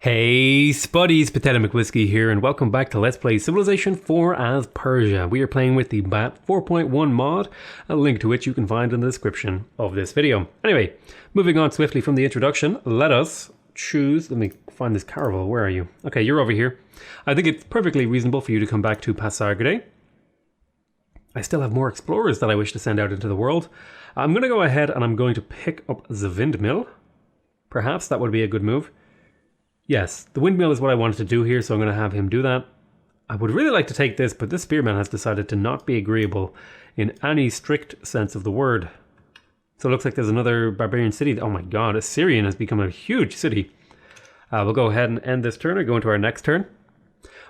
Hey spuddies, Potatomcwhiskey here, and welcome back to Let's Play Civilization 4 as Persia. We are playing with the BAT 4.1 mod, a link to which you can find in the description of this video. Anyway, moving on swiftly from the introduction, let us choose, let me find this caravel, where are you? Okay, you're over here. I think it's perfectly reasonable for you to come back to Pasargadae. I still have more explorers that I wish to send out into the world. I'm going to go ahead and I'm going to pick up the windmill. Perhaps that would be a good move. Yes, the windmill is what I wanted to do here, so I'm going to have him do that. I would really like to take this, but this spearman has decided to not be agreeable in any strict sense of the word. So it looks like there's another barbarian city. Oh my god, Assyrian has become a huge city. We'll go ahead and end this turn and go into our next turn.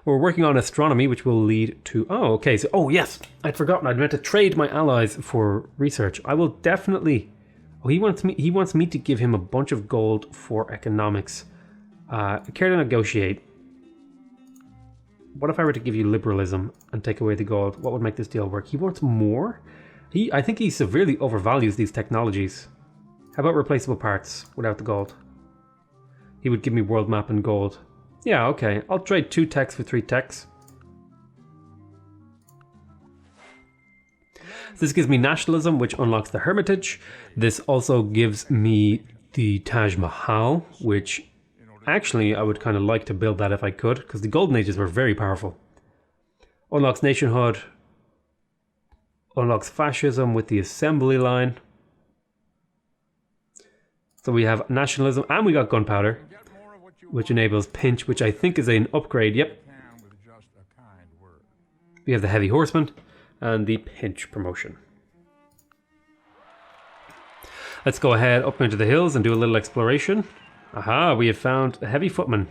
We're working on astronomy, which will lead to... Oh, okay. So, oh, yes. I'd forgotten. I'd meant to trade my allies for research. I will definitely... Oh, he wants me to give him a bunch of gold for economics. Care to negotiate. What if I were to give you liberalism and take away the gold? What would make this deal work? He wants more? I think he severely overvalues these technologies. How about replaceable parts without the gold? He would give me world map and gold. Yeah, okay. I'll trade 2 techs for 3 techs. This gives me nationalism, which unlocks the Hermitage. This also gives me the Taj Mahal, which... Actually, I would kind of like to build that if I could, because the Golden Ages were very powerful. Unlocks nationhood. Unlocks fascism with the assembly line. So we have nationalism, and we got gunpowder, which enables pinch, which I think is an upgrade. Yep. We have the heavy horseman and the pinch promotion. Let's go ahead up into the hills and do a little exploration. Aha, we have found a heavy footman.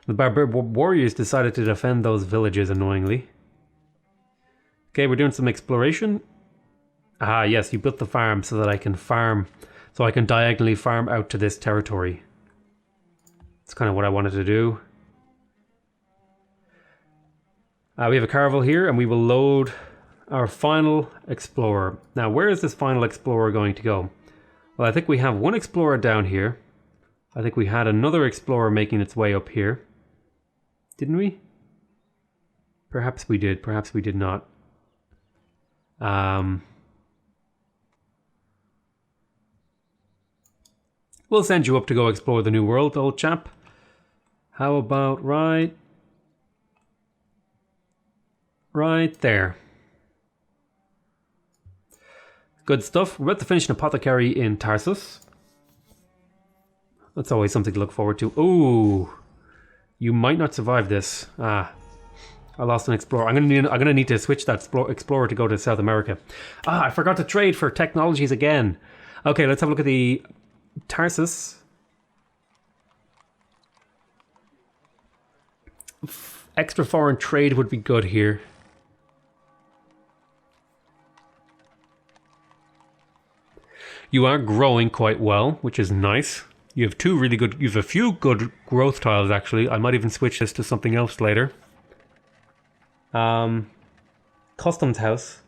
The barbarian warriors decided to defend those villages annoyingly. Okay, we're doing some exploration. Ah, yes, you built the farm so that I can farm, so I can diagonally farm out to this territory. That's kind of what I wanted to do. We have a caravel here, and we will load our final explorer. Now, where is this final explorer going to go? Well, I think we have one explorer down here. I think we had another explorer making its way up here. Didn't we? Perhaps we did, perhaps we did not. We'll send you up to go explore the new world, old chap. How about right there. Good stuff. We're about to finish an apothecary in Tarsus. That's always something to look forward to. Ooh, you might not survive this. Ah, I lost an explorer. I'm gonna need to switch that explorer to go to South America. Ah, I forgot to trade for technologies again. Okay, let's have a look at the Tarsus. Extra foreign trade would be good here. You are growing quite well, which is nice. You have you have a few good growth tiles actually. I might even switch this to something else later. Customs house.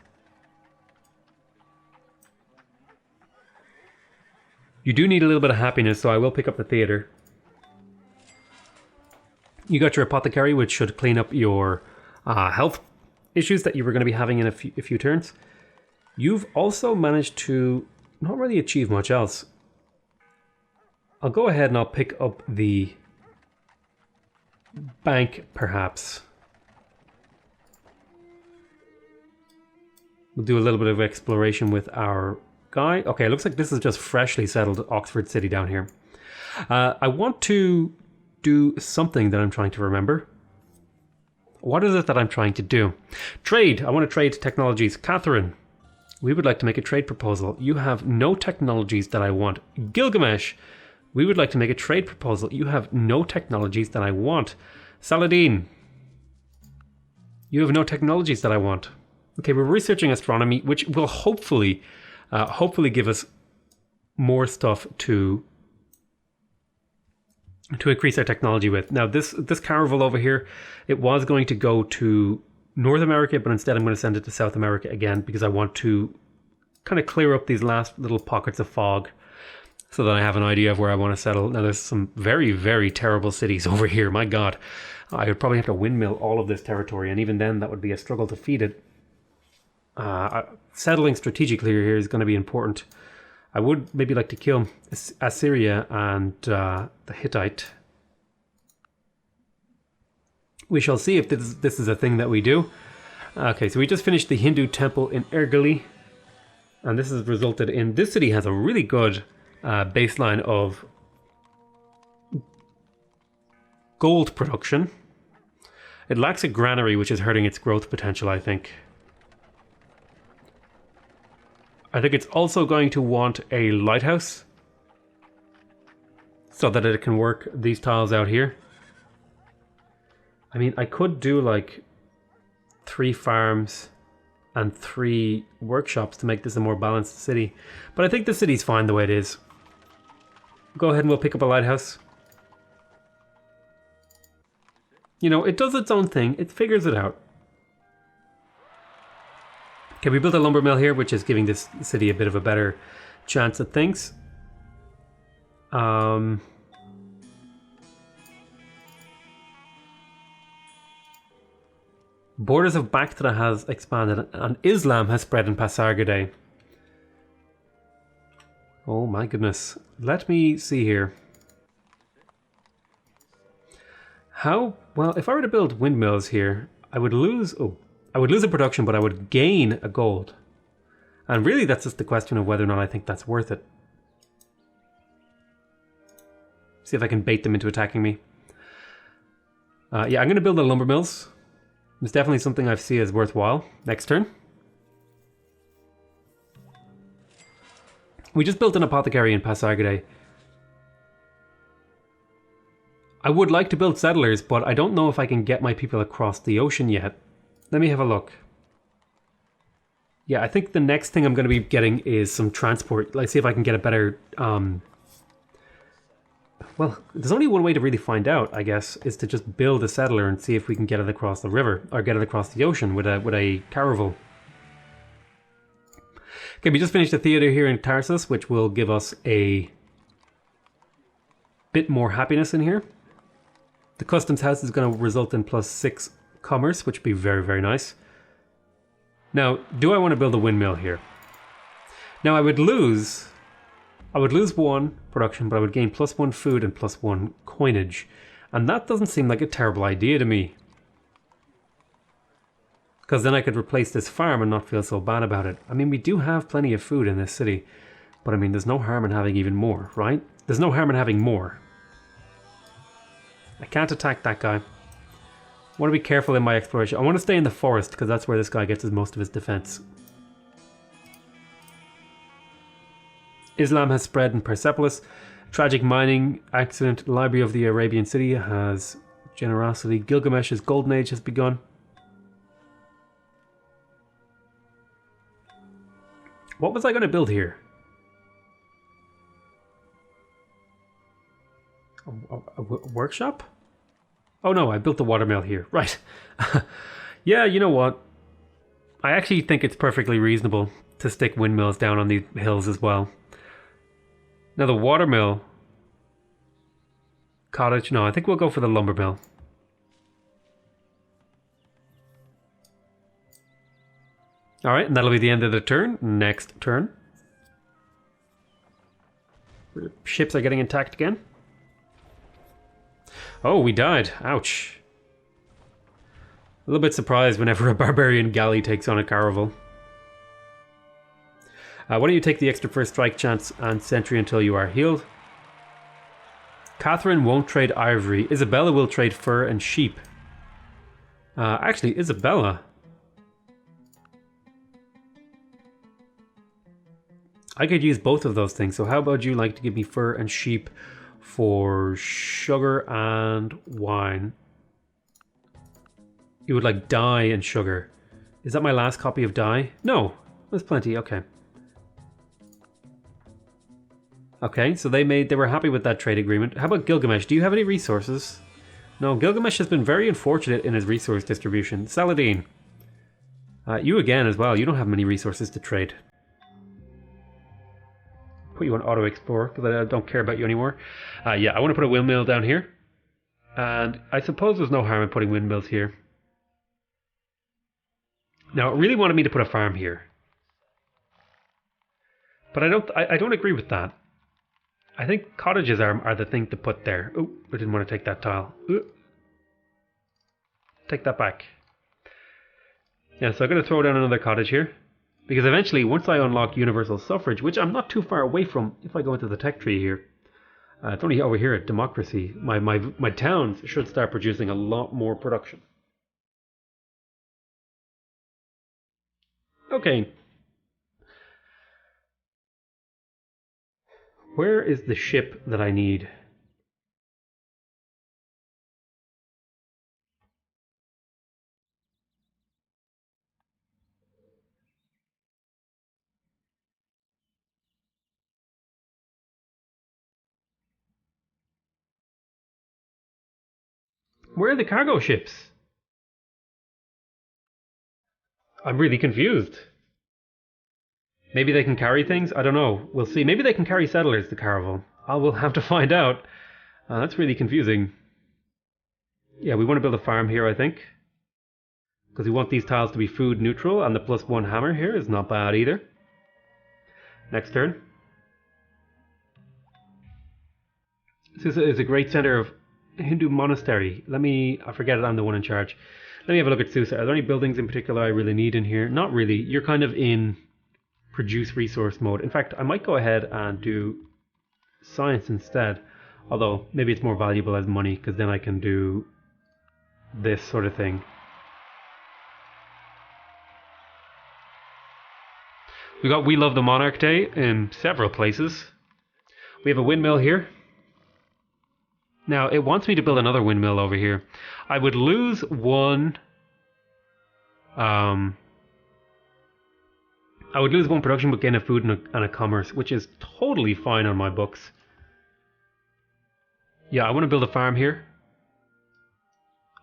You do need a little bit of happiness, so I will pick up the theater. You got your apothecary, which should clean up your health issues that you were going to be having in a few turns. You've also managed to not really achieve much else. I'll go ahead and I'll pick up the bank, perhaps. We'll do a little bit of exploration with our guy. Okay, it looks like this is just freshly settled Oxford City down here. I want to do something that I'm trying to remember. What is it that I'm trying to do? Trade. I want to trade technologies. Catherine, we would like to make a trade proposal. You have no technologies that I want. Gilgamesh, we would like to make a trade proposal. You have no technologies that I want. Saladin, you have no technologies that I want. Okay, we're researching astronomy, which will hopefully give us more stuff to increase our technology with. Now, this caravel over here, it was going to go to North America, but instead I'm going to send it to South America again because I want to kind of clear up these last little pockets of fog so that I have an idea of where I want to settle. Now there's some very, very terrible cities over here. My God, I would probably have to windmill all of this territory, and even then that would be a struggle to feed it. Settling strategically here is going to be important. I would maybe like to kill Assyria and the Hittite. We shall see if this is a thing that we do. Okay, so we just finished the Hindu temple in Ergili, and this has resulted in this city has a really good baseline of gold production. It lacks a granary, which is hurting its growth potential, I think. I think it's also going to want a lighthouse so that it can work these tiles out here. I mean, I could do like 3 farms and 3 workshops to make this a more balanced city. But I think the city's fine the way it is. Go ahead and we'll pick up a lighthouse. You know, it does its own thing. It figures it out. Okay, we built a lumber mill here, which is giving this city a bit of a better chance at things. Borders of Bactra has expanded, and Islam has spread in Pasargadae. Oh my goodness. Let me see here. How? Well, if I were to build windmills here, I would lose... Oh, I would lose a production, but I would gain a gold. And really, that's just the question of whether or not I think that's worth it. See if I can bait them into attacking me. Yeah, I'm going to build the lumber mills. It's definitely something I see as worthwhile. Next turn. We just built an apothecary in Pasargadae. I would like to build settlers, but I don't know if I can get my people across the ocean yet. Let me have a look. Yeah, I think the next thing I'm going to be getting is some transport. Let's see if I can get a better... Well, there's only one way to really find out, I guess, is to just build a settler and see if we can get it across the river, or get it across the ocean with a caravel. Okay, we just finished a theater here in Tarsus, which will give us a bit more happiness in here. The customs house is going to result in +6 commerce, which would be very, very nice. Now, do I want to build a windmill here? Now, I would lose 1 production, but I would gain +1 food and +1 coinage. And that doesn't seem like a terrible idea to me. Because then I could replace this farm and not feel so bad about it. I mean, we do have plenty of food in this city. But I mean, there's no harm in having even more, right? There's no harm in having more. I can't attack that guy. I want to be careful in my exploration. I want to stay in the forest because that's where this guy gets most of his defense. Islam has spread in Persepolis. Tragic mining accident. Library of the Arabian City has generosity. Gilgamesh's golden age has begun. What was I going to build here? A workshop? Oh no, I built the watermill here. Right. Yeah, you know what? I actually think it's perfectly reasonable to stick windmills down on the hills as well. Now the watermill... Cottage? No, I think we'll go for the lumber mill. Alright, and that'll be the end of the turn. Next turn. Ships are getting attacked again. Oh, we died. Ouch. A little bit surprised whenever a barbarian galley takes on a caravel. Why don't you take the extra first strike chance and sentry until you are healed. Catherine won't trade ivory. Isabella will trade fur and sheep. Actually, Isabella... I could use both of those things, so how about you like to give me fur and sheep for sugar and wine? You would like dye and sugar. Is that my last copy of dye? No, there's plenty, okay. Okay, so they were happy with that trade agreement. How about Gilgamesh? Do you have any resources? No, Gilgamesh has been very unfortunate in his resource distribution. Saladin. You again as well. You don't have many resources to trade. Put you on auto explore because I don't care about you anymore. Yeah, I want to put a windmill down here. And I suppose there's no harm in putting windmills here. Now, it really wanted me to put a farm here. But I don't agree with that. I think cottages are the thing to put there. Oh, I didn't want to take that tile. Ooh. Take that back. Yeah, so I'm going to throw down another cottage here. Because eventually, once I unlock universal suffrage, which I'm not too far away from if I go into the tech tree here. It's only over here at democracy. My towns should start producing a lot more production. Okay. Where is the ship that I need? Where are the cargo ships? I'm really confused. Maybe they can carry things? I don't know. We'll see. Maybe they can carry settlers to Caravel. We'll have to find out. That's really confusing. Yeah, we want to build a farm here, I think. Because we want these tiles to be food neutral, and the +1 hammer here is not bad either. Next turn. This is a great center of Hindu monastery. I forget it, I'm the one in charge. Let me have a look at Susa. Are there any buildings in particular I really need in here? Not really. You're kind of in produce resource mode. In fact, I might go ahead and do science instead. Although, maybe it's more valuable as money, because then I can do this sort of thing. We love the Monarch Day in several places. We have a windmill here. Now, it wants me to build another windmill over here. I would lose one... I would lose one production but gain a food and a commerce, which is totally fine on my books. Yeah, I want to build a farm here.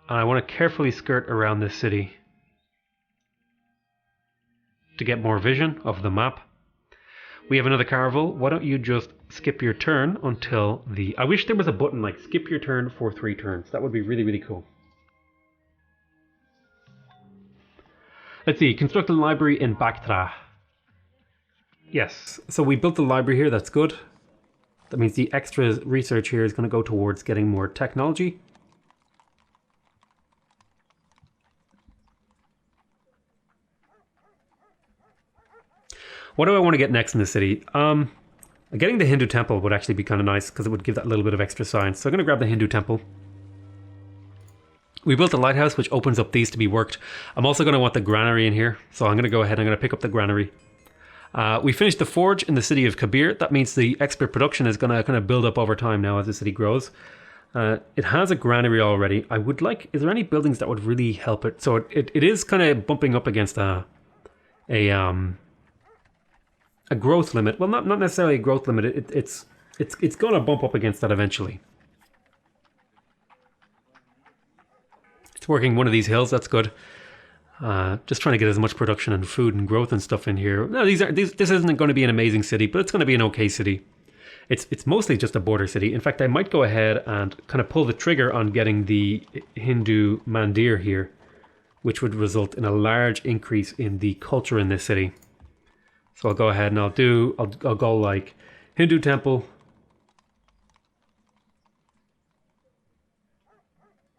And I want to carefully skirt around this city to get more vision of the map. We have another Caravel. Why don't you just skip your turn until the... I wish there was a button like skip your turn for 3 turns. That would be really, really cool. Let's see. Construct a library in Bactra. Yes. So we built the library here. That's good. That means the extra research here is going to go towards getting more technology. What do I want to get next in the city? Getting the Hindu temple would actually be kind of nice because it would give that little bit of extra science. So I'm going to grab the Hindu temple. We built a lighthouse which opens up these to be worked. I'm also going to want the granary in here. So I'm going to go ahead and I'm going to pick up the granary. We finished the forge in the city of Kabir. That means the expert production is going to kind of build up over time now as the city grows. It has a granary already. I would like... Is there any buildings that would really help it? So it is kind of bumping up against a growth limit. Well, not necessarily a growth limit. It's going to bump up against that eventually. It's working one of these hills. That's good. Just trying to get as much production and food and growth and stuff in here. No, this isn't going to be an amazing city, but it's going to be an okay city. It's mostly just a border city. In fact, I might go ahead and kind of pull the trigger on getting the Hindu mandir here, which would result in a large increase in the culture in this city. So I'll go ahead and I'll go like Hindu temple,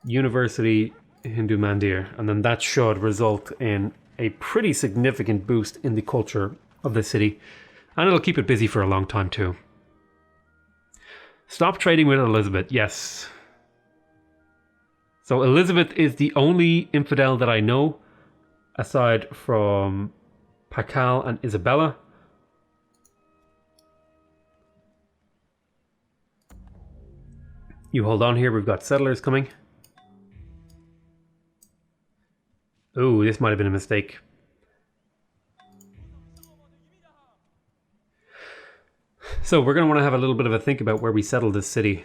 university, Hindu mandir, and then that should result in a pretty significant boost in the culture of the city, and it'll keep it busy for a long time too. Stop trading with Elizabeth, yes. So Elizabeth is the only infidel that I know, aside from Pakal and Isabella. You hold on here, we've got settlers coming. Ooh, this might have been a mistake. So we're going to want to have a little bit of a think about where we settle this city.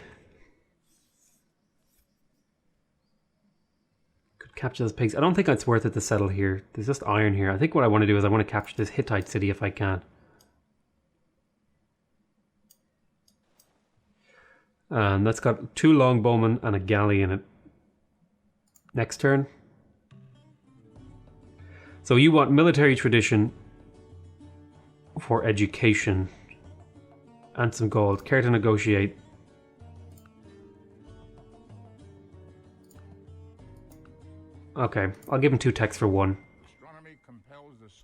Could capture those pigs. I don't think it's worth it to settle here. There's just iron here. I think what I want to do is I want to capture this Hittite city if I can. And that's got 2 longbowmen and a galley in it. Next turn. So you want military tradition for education and some gold. Care to negotiate. Okay, I'll give him 2 techs for 1.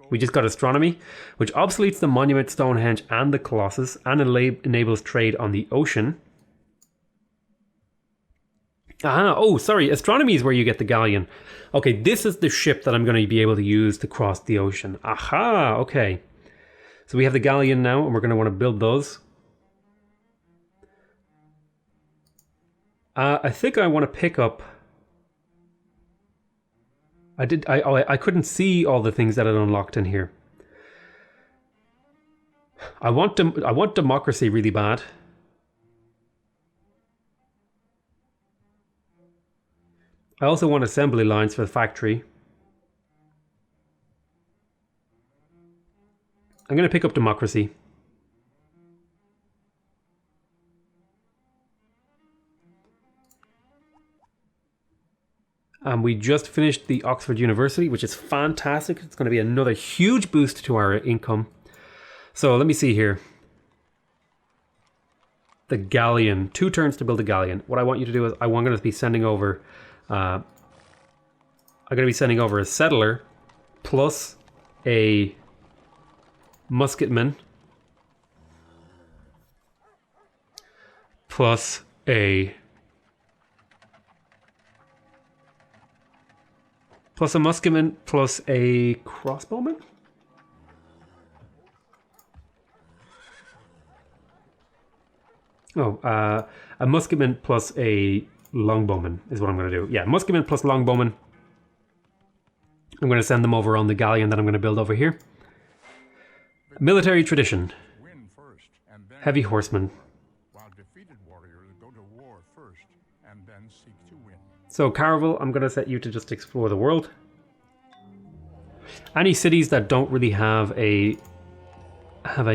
We just got astronomy, which obsoletes the monument, Stonehenge, and the Colossus, and enables trade on the ocean. Oh, sorry, astronomy is where you get the galleon. Okay, this is the ship that I'm going to be able to use to cross the ocean. Aha, okay. So we have the galleon now, and we're going to want to build those. I think I want to pick up... I couldn't see all the things that it unlocked in here. I want democracy really bad. I also want assembly lines for the factory. I'm going to pick up democracy. And we just finished the Oxford University, which is fantastic. It's going to be another huge boost to our income. So let me see here. The galleon. 2 turns to build a galleon. What I want you to do is I'm going to be sending over... I'm going to be sending over a settler plus a musketman plus a musketman plus a crossbowman? Oh, a musketman plus a longbowman is what I'm going to do. Yeah, musketman plus longbowman. I'm going to send them over on the galleon that I'm going to build over here. Military tradition. Heavy horsemen. While defeated warriors go to war first and then seek to win. So Caravel, I'm going to set you to just explore the world. Any cities that don't really have a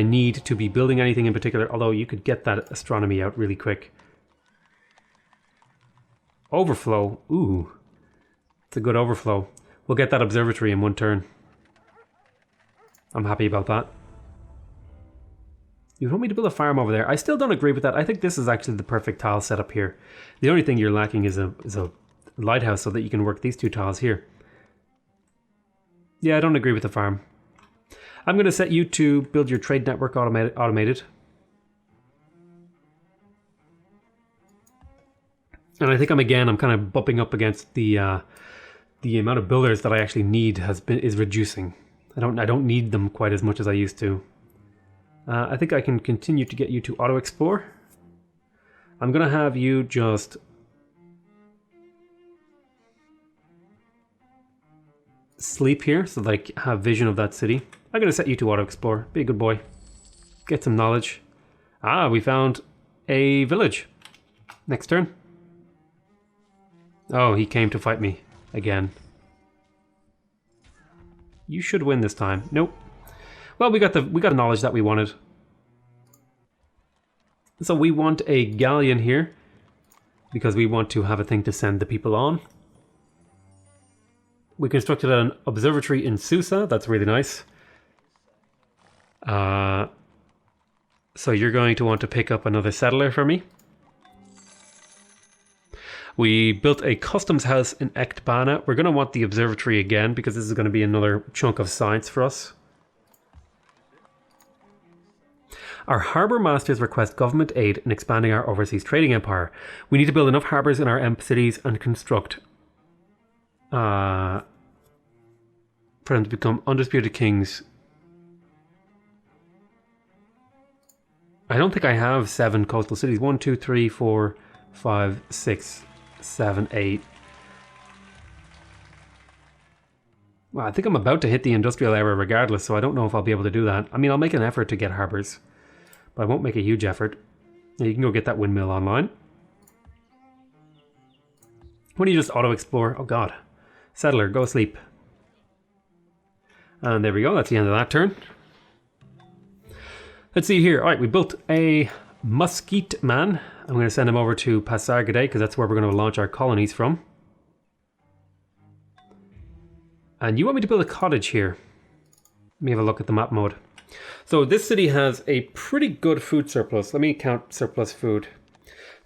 need to be building anything in particular, although you could get that astronomy out really quick. Overflow. Ooh. It's a good overflow. We'll get that observatory in 1 turn. I'm happy about that. You want me to build a farm over there? I still don't agree with that. I think this is actually the perfect tile setup here. The only thing you're lacking is a lighthouse so that you can work these 2 tiles here. Yeah, I don't agree with the farm. I'm going to set you to build your trade network automated. And I think I'm kind of bumping up against the amount of builders that I actually need is reducing. I don't need them quite as much as I used to. I think I can continue to get you to auto explore. I'm gonna have you just sleep here so that I have vision of that city. I'm gonna set you to auto explore. Be a good boy. Get some knowledge. Ah, we found a village. Next turn. Oh, he came to fight me again. You should win this time. Nope. Well, we got the knowledge that we wanted. So we want a galleon here because we want to have a thing to send the people on. We constructed an observatory in Susa. That's really nice. So you're going to want to pick up another settler for me. We built a customs house in Ecbatana. We're going to want the observatory again because this is going to be another chunk of science for us. Our harbour masters request government aid in expanding our overseas trading empire. We need to build enough harbours in our cities and construct for them to become undisputed kings. I don't think I have 7 coastal cities. 1, 2, 3, 4, 5, 6, 7, 8. Well, I think I'm about to hit the industrial era regardless, so I don't know if I'll be able to do that. I mean, I'll make an effort to get harbours, but I won't make a huge effort. Now you can go get that windmill online. When do you just auto-explore? Oh god. Settler, go sleep. And there we go, that's the end of that turn. Let's see here. Alright, we built a Muskeet Man. I'm going to send him over to Pasargadae because that's where we're going to launch our colonies from. And you want me to build a cottage here. Let me have a look at the map mode. So this city has a pretty good food surplus. Let me count surplus food.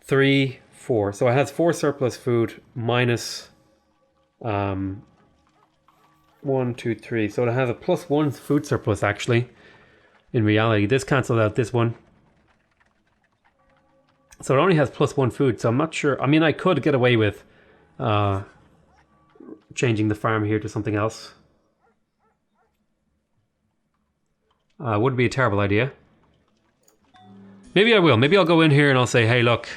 3, 4. So it has 4 surplus food minus 1, 2, 3. So it has a +1 food surplus actually. In reality, this cancelled out this one. So it only has +1 food, so I'm not sure. I mean, I could get away with changing the farm here to something else. Wouldn't be a terrible idea. Maybe I will. Maybe I'll go in here and I'll say, hey, look,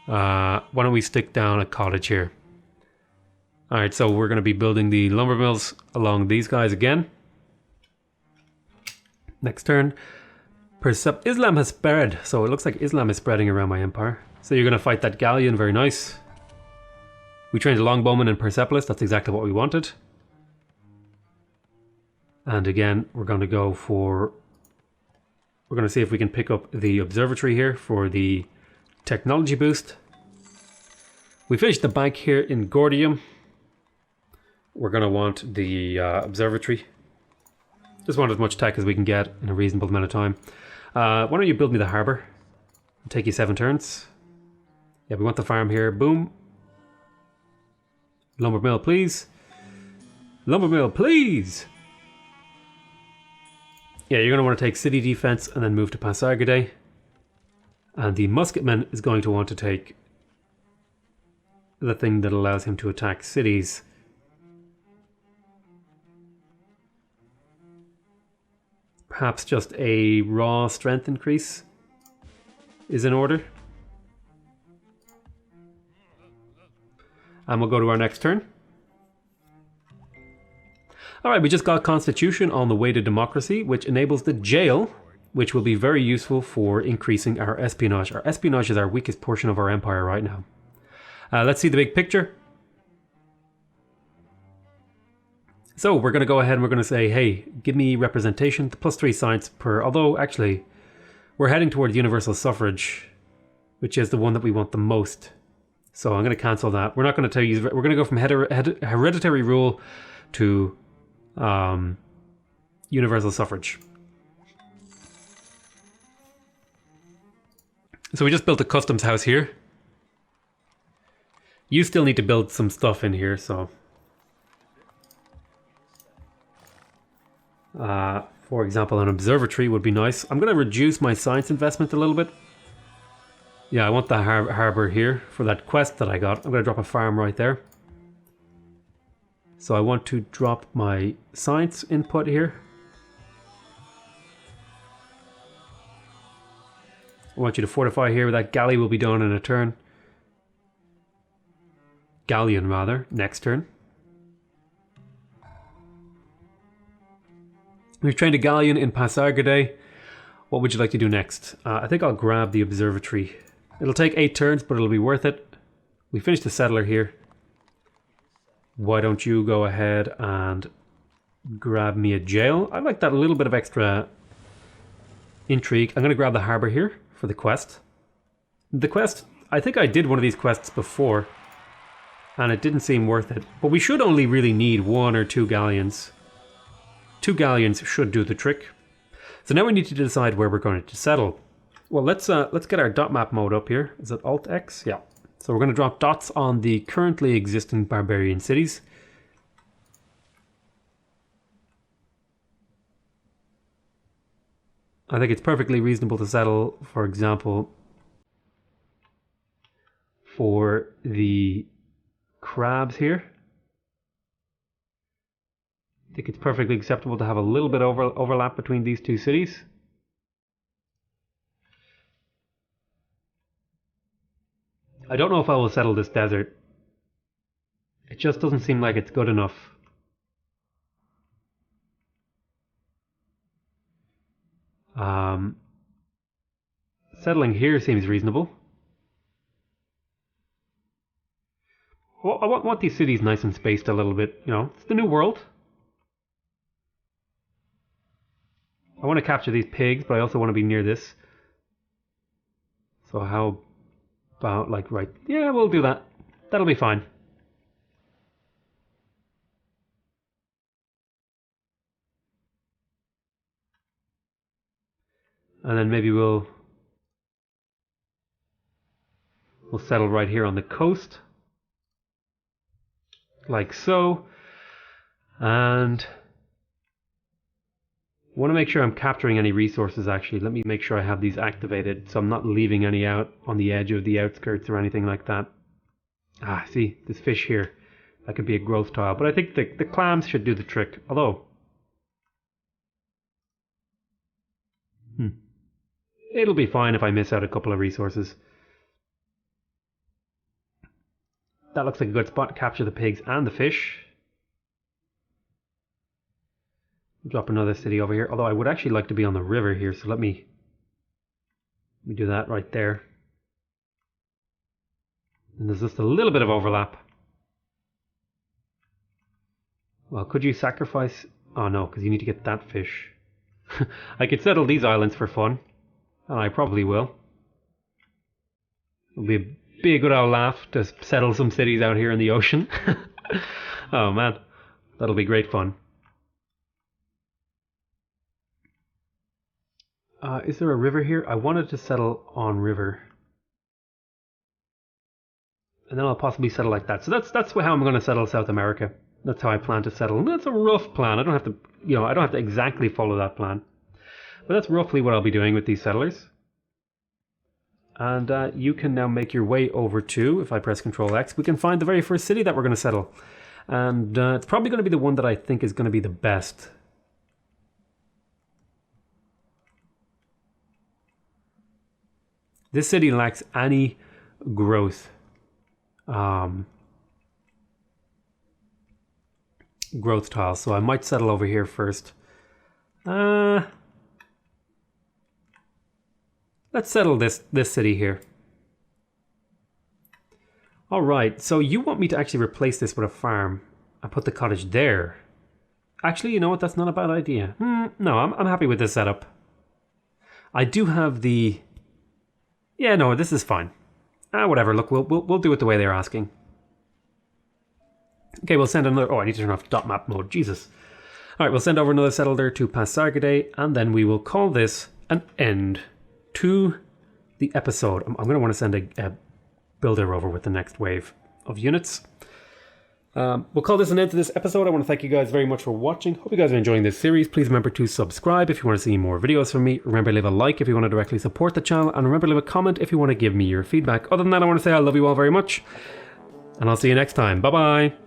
why don't we stick down a cottage here? Alright, so we're going to be building the lumber mills along these guys again. Next turn. Islam has spread, so it looks like Islam is spreading around my empire. So you're going to fight that galleon, very nice. We trained a longbowman in Persepolis, that's exactly what we wanted. And again, we're going to go for... We're going to see if we can pick up the observatory here for the technology boost. We finished the bank here in Gordium. We're going to want the observatory. Just want as much tech as we can get in a reasonable amount of time. Why don't you build me the harbour? It'll take you 7 turns. Yeah, we want the farm here. Boom. Lumber mill, please. Lumber mill, please! Yeah, you're going to want to take city defense and then move to Pasargadae. And the musketman is going to want to take the thing that allows him to attack cities. Perhaps just a raw strength increase is in order. And we'll go to our next turn. Alright, we just got Constitution on the way to democracy, which enables the jail, which will be very useful for increasing our espionage. Our espionage is our weakest portion of our empire right now. Let's see the big picture. So we're going to go ahead and we're going to say, hey, give me representation, the +3 science per, although actually we're heading towards universal suffrage, which is the one that we want the most. So I'm going to cancel that. We're not going to tell you, we're going to go from hereditary rule to universal suffrage. So we just built a customs house here. You still need to build some stuff in here, so... for example, an observatory would be nice. I'm going to reduce my science investment a little bit. Yeah, I want the harbour here for that quest that I got. I'm going to drop a farm right there. So I want to drop my science input here. I want you to fortify here. That galley will be done in a turn. Galleon, rather, next turn. We've trained a galleon in Pasargadae. What would you like to do next? I think I'll grab the observatory. It'll take 8 turns, but it'll be worth it. We finished the settler here. Why don't you go ahead and grab me a jail? I like that little bit of extra intrigue. I'm going to grab the harbour here for the quest. The quest, I think I did one of these quests before, and it didn't seem worth it. But we should only really need 1 or 2 galleons. 2 galleons should do the trick. So now we need to decide where we're going to settle. Well, let's get our dot map mode up here. Is it Alt X? Yeah. So we're going to drop dots on the currently existing barbarian cities. I think it's perfectly reasonable to settle, for example, for the crabs here. I think it's perfectly acceptable to have a little bit overlap between these 2 cities. I don't know if I will settle this desert. It just doesn't seem like it's good enough. Settling here seems reasonable. I want these cities nice and spaced a little bit, you know. It's the new world. I want to capture these pigs, but I also want to be near this. So how about, like, right... Yeah, we'll do that. That'll be fine. And then maybe we'll settle right here on the coast. Like so. And I want to make sure I'm capturing any resources actually. Let me make sure I have these activated so I'm not leaving any out on the edge of the outskirts or anything like that. Ah, see, this fish here. That could be a growth tile. But I think the clams should do the trick. Although... it'll be fine if I miss out a couple of resources. That looks like a good spot to capture the pigs and the fish. Drop another city over here. Although I would actually like to be on the river here, so let me do that right there. And there's just a little bit of overlap. Well, could you sacrifice... Oh no, because you need to get that fish. I could settle these islands for fun. And I probably will. It'll be a good old laugh to settle some cities out here in the ocean. Oh man, that'll be great fun. Is there a river here? I wanted to settle on river. And then I'll possibly settle like that. So that's how I'm going to settle South America. That's how I plan to settle. And that's a rough plan. I don't have to, you know, I don't have to exactly follow that plan. But that's roughly what I'll be doing with these settlers. And you can now make your way over to, if I press Control X, we can find the very first city that we're going to settle. And it's probably going to be the one that I think is going to be the best. This city lacks any growth. Growth tiles, so I might settle over here first. Let's settle this city here. Alright, so you want me to actually replace this with a farm and put the cottage there. Actually, you know what, that's not a bad idea. No, I'm happy with this setup. I do have the... Yeah, no, this is fine. Whatever, look, we'll do it the way they're asking. Okay, we'll send another... Oh, I need to turn off dot map mode, Jesus. Alright, we'll send over another settler to Pasargadae, and then we will call this an end to the episode. I'm going to want to send a builder over with the next wave of units. We'll call this an end to this episode. I want to thank you guys very much for watching. Hope you guys are enjoying this series. Please remember to subscribe if you want to see more videos from me. Remember to leave a like if you want to directly support the channel. And remember to leave a comment if you want to give me your feedback. Other than that, I want to say I love you all very much. And I'll see you next time. Bye-bye.